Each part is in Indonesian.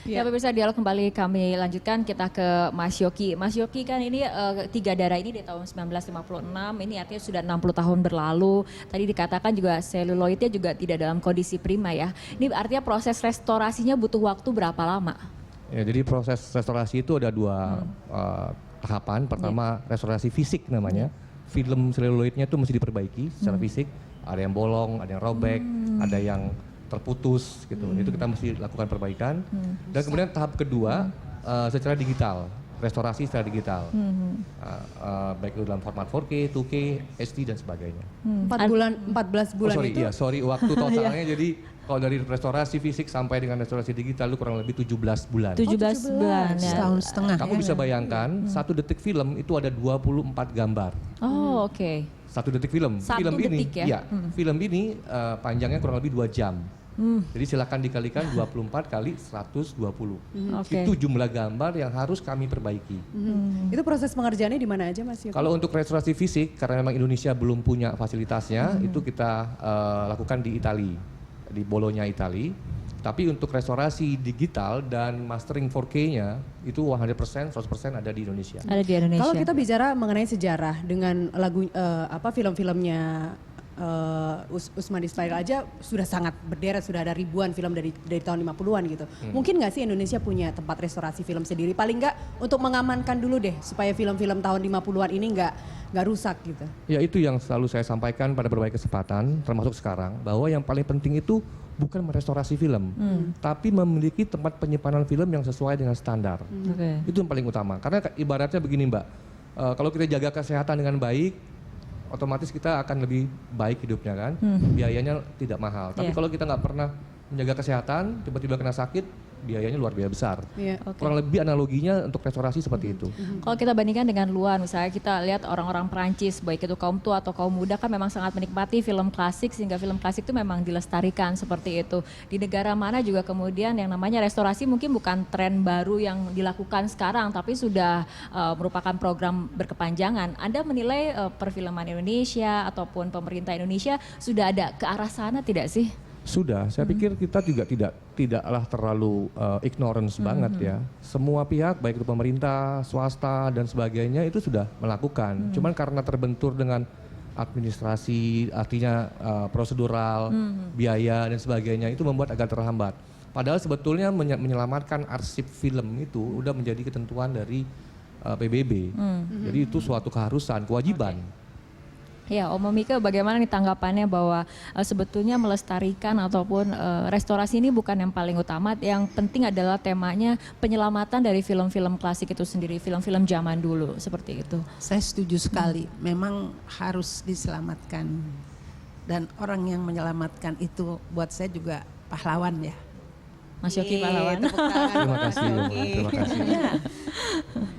Ya pemirsa, dialog kembali kami lanjutkan, kita ke Mas Yoki. Mas Yoki kan ini Tiga Darah ini di tahun 1956, ini artinya sudah 60 tahun berlalu. Tadi dikatakan juga seluloidnya juga tidak dalam kondisi prima ya. Ini artinya proses restorasinya butuh waktu berapa lama? Ya, jadi proses restorasi itu ada dua tahapan. Pertama restorasi fisik namanya. Film seluloidnya itu mesti diperbaiki secara fisik. Ada yang bolong, ada yang robek, ada yang terputus gitu. Itu kita mesti lakukan perbaikan. Dan kemudian tahap kedua secara digital, restorasi secara digital. Baik itu dalam format 4K, 2K, HD dan sebagainya. 14 bulan itu. Sorry, waktu totalnya jadi kalau dari restorasi fisik sampai dengan restorasi digital itu kurang lebih 17 bulan. 17 bulan ya. Setahun setengah. Kamu bisa bayangkan 1 detik film itu ada 24 gambar. Oh oke. 1 detik film. Satu Film ini, detik ya? film ini panjangnya kurang lebih 2 jam. Jadi silakan dikalikan 24 kali 120. Oke. Itu jumlah gambar yang harus kami perbaiki. Itu proses pengerjaannya di mana aja Mas Yoki? Kalau untuk restorasi fisik, karena memang Indonesia belum punya fasilitasnya, itu kita lakukan di Italia, di Bologna, Italia. Tapi untuk restorasi digital dan mastering 4K-nya itu 100%, 100% ada di Indonesia. Ada di Indonesia. Kalau kita bicara mengenai sejarah dengan lagu film-filmnya Usman Ismail aja sudah sangat berderet, sudah ada ribuan film dari tahun 50-an gitu. Mungkin nggak sih Indonesia punya tempat restorasi film sendiri, paling nggak untuk mengamankan dulu deh supaya film-film tahun 50-an ini nggak rusak gitu. Ya itu yang selalu saya sampaikan pada berbagai kesempatan, termasuk sekarang, bahwa yang paling penting itu bukan merestorasi film, tapi memiliki tempat penyimpanan film yang sesuai dengan standar. Itu yang paling utama. Karena ibaratnya begini Mbak, kalau kita jaga kesehatan dengan baik, otomatis kita akan lebih baik hidupnya kan, biayanya tidak mahal. Tapi kalau kita nggak pernah menjaga kesehatan, tiba-tiba kena sakit, biayanya luar biasa besar. Kurang lebih analoginya untuk restorasi seperti itu. Kalau kita bandingkan dengan luar, misalnya kita lihat orang-orang Perancis, baik itu kaum tua atau kaum muda kan memang sangat menikmati film klasik, sehingga film klasik itu memang dilestarikan seperti itu. Di negara mana juga kemudian yang namanya restorasi mungkin bukan tren baru yang dilakukan sekarang, tapi sudah merupakan program berkepanjangan. Anda menilai perfilman Indonesia ataupun pemerintah Indonesia sudah ada ke arah sana tidak sih? Sudah, saya pikir kita juga tidaklah terlalu ignorance banget ya. Semua pihak, baik itu pemerintah, swasta dan sebagainya itu sudah melakukan. Cuman karena terbentur dengan administrasi, artinya prosedural, biaya dan sebagainya itu membuat agak terhambat. Padahal sebetulnya menyelamatkan arsip film itu udah menjadi ketentuan dari PBB. Jadi itu suatu keharusan, kewajiban. Ya, Om Mika, bagaimana nih tanggapannya bahwa sebetulnya melestarikan ataupun restorasi ini bukan yang paling utama, yang penting adalah temanya penyelamatan dari film-film klasik itu sendiri, film-film zaman dulu, seperti itu. Saya setuju sekali, memang harus diselamatkan. Dan orang yang menyelamatkan itu buat saya juga pahlawan ya. Mas Yoki pahlawan. Terima kasih, terima kasih.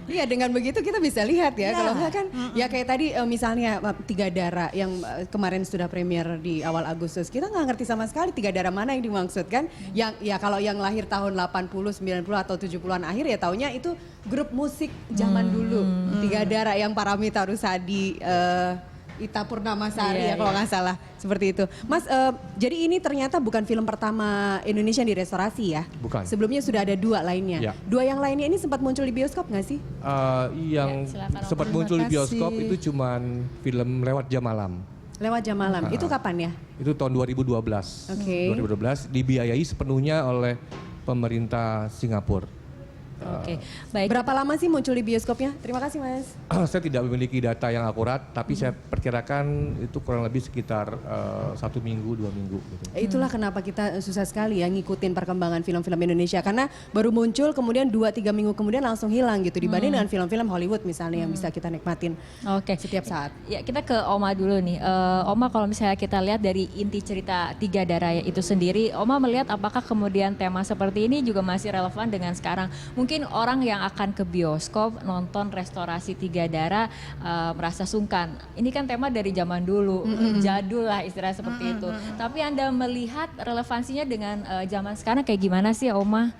Iya, dengan begitu kita bisa lihat ya. Kalau enggak kan ya kayak tadi misalnya Tiga Darah yang kemarin sudah premier di awal Agustus. Kita nggak ngerti sama sekali Tiga Darah mana yang dimaksud kan. Yang ya kalau yang lahir tahun 80, 90 atau 70-an akhir ya taunya itu grup musik zaman dulu. Tiga Darah yang Paramita Rusady, Ita Purnamasari ya kalau nggak salah, seperti itu. Mas, jadi ini ternyata bukan film pertama Indonesia yang direstorasi ya? Bukan. Sebelumnya sudah ada 2 lainnya. Dua yang lainnya ini sempat muncul di bioskop nggak sih? Yang sempat muncul di bioskop itu cuman film Lewat Jam Malam. Lewat Jam Malam, itu kapan ya? Itu tahun 2012. 2012 dibiayai sepenuhnya oleh pemerintah Singapura. Oke, baik. Berapa lama sih muncul di bioskopnya? Terima kasih Mas. Saya tidak memiliki data yang akurat, tapi saya perkirakan itu kurang lebih sekitar 1 minggu, 2 minggu. Gitu. Itulah kenapa kita susah sekali ya ngikutin perkembangan film-film Indonesia, karena baru muncul kemudian 2-3 minggu kemudian langsung hilang gitu dibanding dengan film-film Hollywood misalnya yang bisa kita nikmatin setiap saat. Ya, kita ke Oma dulu nih. Oma, kalau misalnya kita lihat dari inti cerita Tiga Darah itu sendiri, Oma melihat apakah kemudian tema seperti ini juga masih relevan dengan sekarang? Mungkin orang yang akan ke bioskop nonton restorasi Tiga Darah merasa sungkan. Ini kan tema dari zaman dulu, jadul lah istilah seperti itu. Tapi Anda melihat relevansinya dengan zaman sekarang kayak gimana sih, Oma?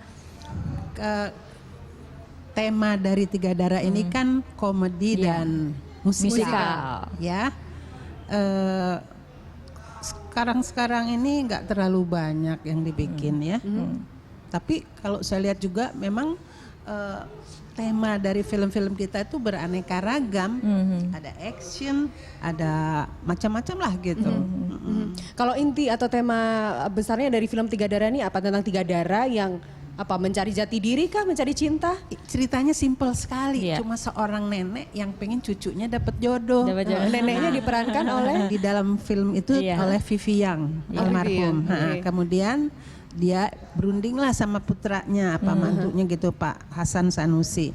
Tema dari Tiga Darah ini kan komedi dan musikal. Ya. Sekarang ini nggak terlalu banyak yang dibikin ya. Tapi kalau saya lihat juga memang tema dari film-film kita itu beraneka ragam, ada action, ada macam-macam lah gitu. Kalau inti atau tema besarnya dari film Tiga Darah ini apa? Tentang tiga darah yang apa, mencari jati diri kah, mencari cinta? Ceritanya simpel sekali, Iya. cuma seorang nenek yang pengen cucunya dapat jodoh. Dapat jodoh. Neneknya diperankan oleh Di dalam film itu Iya. oleh Vivi Yang, Oh, almarhum. Vivi Yang, oke. Kemudian dia berunding lah sama putranya, mantunya gitu, Pak Hasan Sanusi.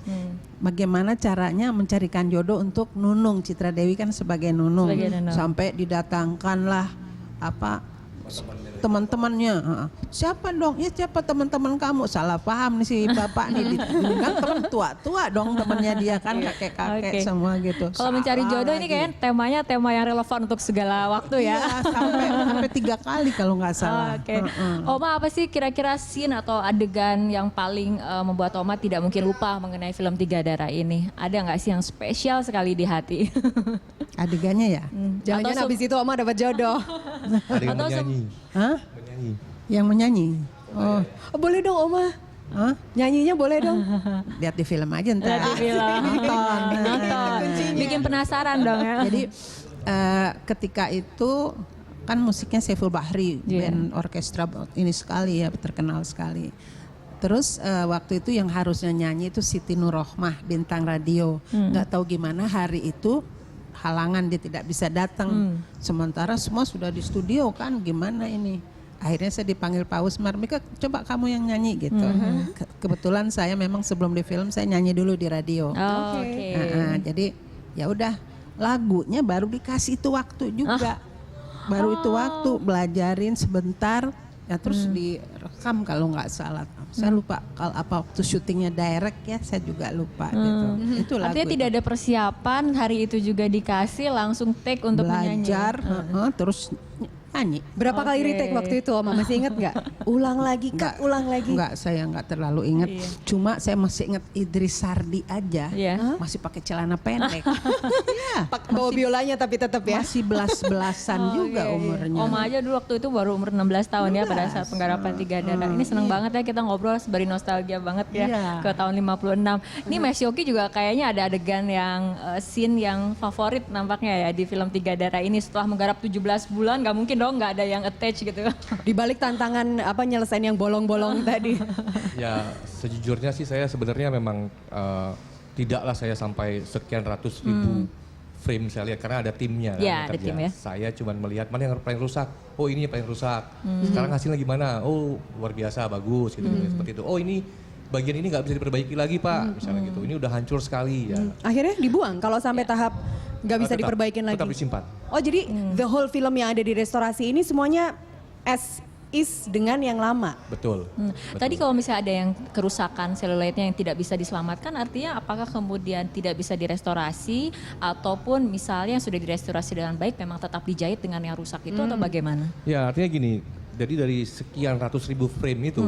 Bagaimana caranya mencarikan jodoh untuk Nunung, Citra Dewi kan sebagai Nunung. Sebagai Nunung. Sampai didatangkanlah teman-temannya. Siapa dong? Ya siapa teman-teman kamu? Salah paham nih si bapak nih. Kan teman tua-tua dong temannya dia kan, kakek-kakek Oke. semua gitu. Kalau mencari Salah jodoh ini lagi. kayaknya temanya tema yang relevan untuk segala waktu ya. Iya, sampai 3 kali kalau nggak salah. Oke. Oma, apa sih kira-kira scene atau adegan yang paling membuat Oma tidak mungkin lupa mengenai film Tiga Darah ini? Ada nggak sih yang spesial sekali di hati? Adegannya ya? jangan-jangan Atau habis itu Oma dapat jodoh. Ada yang Atau menyanyi. Hah? Menyanyi. Yang menyanyi? Oh, Oh, boleh dong Oma. hah? Nyanyinya boleh dong. Lihat di film aja ntar. Lihat di film. Nonton. Bikin penasaran dong ya. Jadi ketika itu kan musiknya Saiful Bahri, Iya. band orkestra ini sekali ya, terkenal sekali. Terus waktu itu yang harusnya nyanyi itu Siti Nurrohmah, bintang radio. Nggak tahu gimana hari itu halangan, dia tidak bisa datang. Sementara semua sudah di studio kan, gimana ini? Akhirnya saya dipanggil Pak Usmar, Mika coba kamu yang nyanyi gitu. Kebetulan saya memang sebelum di film saya nyanyi dulu di radio. Oh, oke. Jadi ya udah, lagunya baru dikasih itu waktu juga. Baru itu waktu belajarin sebentar ya, terus direkam kalau nggak salah. Saya lupa kalau apa waktu syutingnya direct ya, saya juga lupa gitu. Itu lagu Artinya itu. tidak ada persiapan, hari itu juga dikasih langsung take untuk menyanyi. Belajar, terus nyanyi. Berapa kali retake waktu itu Oma? Masih ingat nggak? Ulang lagi, Nggak. ulang lagi. Enggak, saya nggak terlalu ingat. Cuma saya masih ingat Idris Sardi aja, Iya. masih pakai celana pendek. Iya, Bawa biolanya tapi tetap ya. masih belas-belasan juga umurnya. Oma aja dulu waktu itu baru umur 16 tahun ya pada saat penggarapan Tiga Darah. Ini seneng banget ya kita ngobrol sembari nostalgia banget ya Iya. ke tahun 56. Ini Mas Yoki juga kayaknya ada adegan yang scene yang favorit nampaknya ya di film Tiga Darah ini. Setelah menggarap 17 bulan gak mungkin dong gak ada yang attach gitu. Di balik tantangan apa nyelesain yang bolong-bolong tadi. Ya sejujurnya sih saya sebenarnya memang tidaklah saya sampai sekian ratus ribu frame saya lihat karena ada timnya kan Ya, yang ada kerja. tim ya. Saya cuma melihat mana yang paling rusak. Oh ini yang paling rusak. Sekarang hasilnya gimana? Oh luar biasa bagus gitu, seperti itu. Oh ini bagian ini nggak bisa diperbaiki lagi Pak, misalnya gitu. Ini udah hancur sekali ya. Akhirnya dibuang kalau sampai tahap nggak bisa Tetap- diperbaikin lagi. Tetap disimpan. Oh jadi the whole film yang ada di restorasi ini semuanya as is dengan yang lama. Betul. Tadi kalau misalnya ada yang kerusakan seluloidnya yang tidak bisa diselamatkan, artinya apakah kemudian tidak bisa direstorasi ataupun misalnya yang sudah direstorasi dengan baik memang tetap dijahit dengan yang rusak itu atau bagaimana? Ya artinya gini, jadi dari sekian ratus ribu frame itu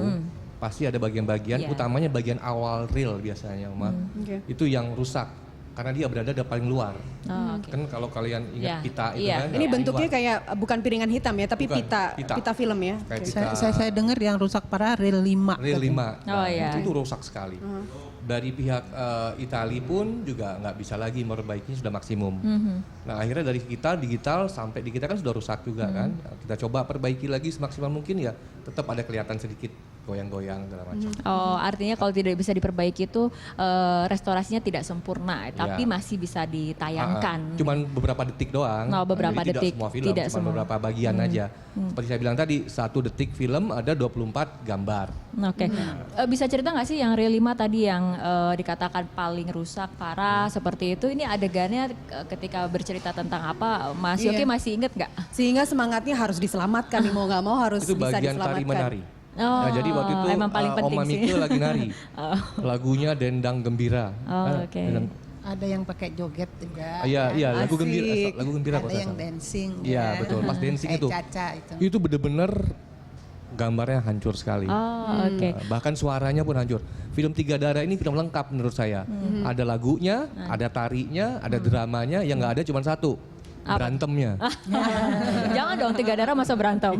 pasti ada bagian-bagian, Iya. utamanya bagian awal reel biasanya, Uma. Oke. Itu yang rusak karena dia berada di paling luar. Oh, oke. Kan kalau kalian ingat Iya, pita itu iya. kan. Ini yang bentuknya luar. kayak bukan piringan hitam ya, tapi Bukan, pita pita. film ya. Kayak Oke. pita Saya dengar yang rusak parah reel 5. reel 5. Oh, iya. Itu rusak sekali. Dari pihak Itali pun juga nggak bisa lagi memperbaikinya, sudah maksimum. Nah akhirnya dari kita digital sampai di kita kan sudah rusak juga kan. Kita coba perbaiki lagi semaksimal mungkin ya, tetap ada kelihatan sedikit goyang-goyang segala macam. Oh, artinya kalau tidak bisa diperbaiki itu restorasinya tidak sempurna, tapi Ya. masih bisa ditayangkan. Cuman beberapa detik doang. Oh, beberapa Jadi detik, Tidak semua film, tidak cuma semua. beberapa bagian aja. Seperti saya bilang tadi, 1 detik film ada 24 gambar. Oke, bisa cerita nggak sih yang reel 5 tadi yang dikatakan paling rusak parah seperti itu? Ini adegannya ketika bercerita tentang apa? Mas Iya. Yoki masih inget nggak? Sehingga semangatnya harus diselamatkan nih, mau nggak mau harus Itu bisa bagian diselamatkan. tari menari. Oh, Nah, jadi waktu itu emang paling penting Oma sih. Mika lagi nari. Lagunya Dendang Gembira. Oh, oke. Ada yang pakai joget juga. Iya, lagu Asik. gembira, lagu gembira Ada kalau saya yang salah. dancing. Iya, betul. Pas dancing Kayak itu. Caca itu. Itu bener-bener gambarnya hancur sekali. Oh, oke. Bahkan suaranya pun hancur. Film Tiga Darah ini film lengkap menurut saya. Ada lagunya, ada tarinya, ada dramanya, yang nggak ada cuma satu. Berantemnya. Jangan dong, tiga darah masa berantem.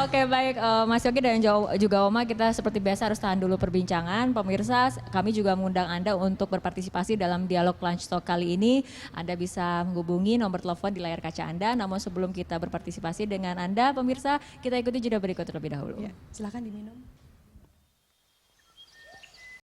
Oke baik, Mas Yogi dan juga Oma, kita seperti biasa harus tahan dulu perbincangan. Pemirsa, kami juga mengundang Anda untuk berpartisipasi dalam dialog Lunch Talk kali ini. Anda bisa menghubungi nomor telepon di layar kaca Anda. Namun sebelum kita berpartisipasi dengan Anda, pemirsa, kita ikuti jeda berikut terlebih dahulu. Ya, silakan diminum.